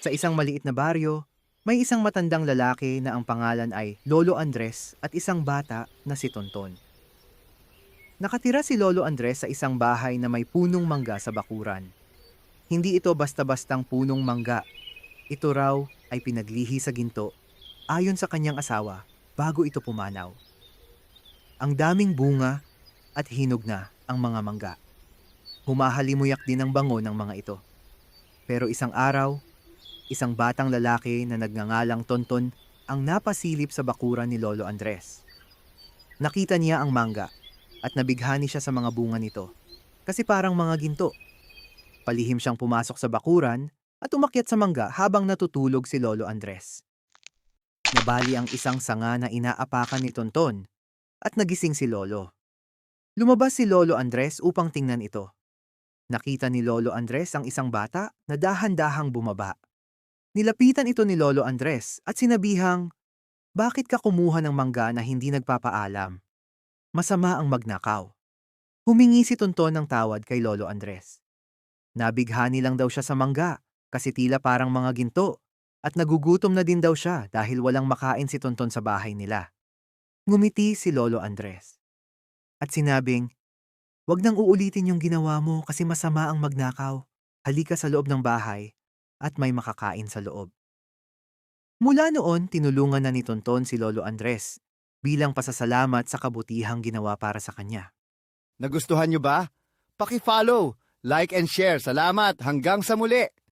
Sa isang maliit na baryo, may isang matandang lalaki na ang pangalan ay Lolo Andres at isang bata na si Tonton. Nakatira si Lolo Andres sa isang bahay na may punong mangga sa bakuran. Hindi ito basta-bastang punong mangga. Ito raw ay pinaglihi sa ginto ayon sa kanyang asawa bago ito pumanaw. Ang daming bunga at hinog na ang mga mangga. Humahalimuyak din ang bango ng mga ito. Pero isang araw, isang batang lalaki na nagngangalang Tonton ang napasilip sa bakuran ni Lolo Andres. Nakita niya ang mangga at nabighani siya sa mga bunga nito kasi parang mga ginto. Palihim siyang pumasok sa bakuran at umakyat sa mangga habang natutulog si Lolo Andres. Nabali ang isang sanga na inaapakan ni Tonton at nagising si Lolo. Lumabas si Lolo Andres upang tingnan ito. Nakita ni Lolo Andres ang isang bata na dahan-dahang bumaba. Nilapitan ito ni Lolo Andres at sinabihang, "Bakit ka kumuha ng mangga na hindi nagpapaalam? Masama ang magnakaw." Humingi si Tonton ng tawad kay Lolo Andres. Nabighani lang daw siya sa mangga kasi tila parang mga ginto at nagugutom na din daw siya dahil walang makain si Tonton sa bahay nila. Ngumiti si Lolo Andres at sinabing, "Wag nang uulitin yung ginawa mo kasi masama ang magnakaw. Halika sa loob ng bahay at may makakain sa loob." Mula noon, tinulungan na ni Tonton si Lolo Andres bilang pasasalamat sa kabutihang ginawa para sa kanya. Nagustuhan nyo ba? Paki-follow, like and share. Salamat. Hanggang sa muli.